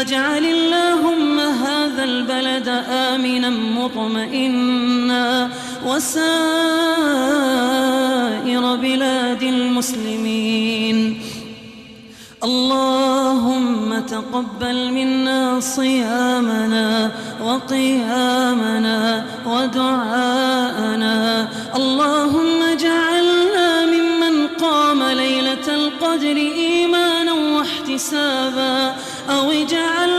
واجعل اللهم هذا البلد آمنا مطمئنا وسائر بلاد المسلمين. اللهم تقبل منا صيامنا وقيامنا ودعاءنا. اللهم اجعلنا ممن قام ليلة القدر إيمانا واحتسابا، أو اجعل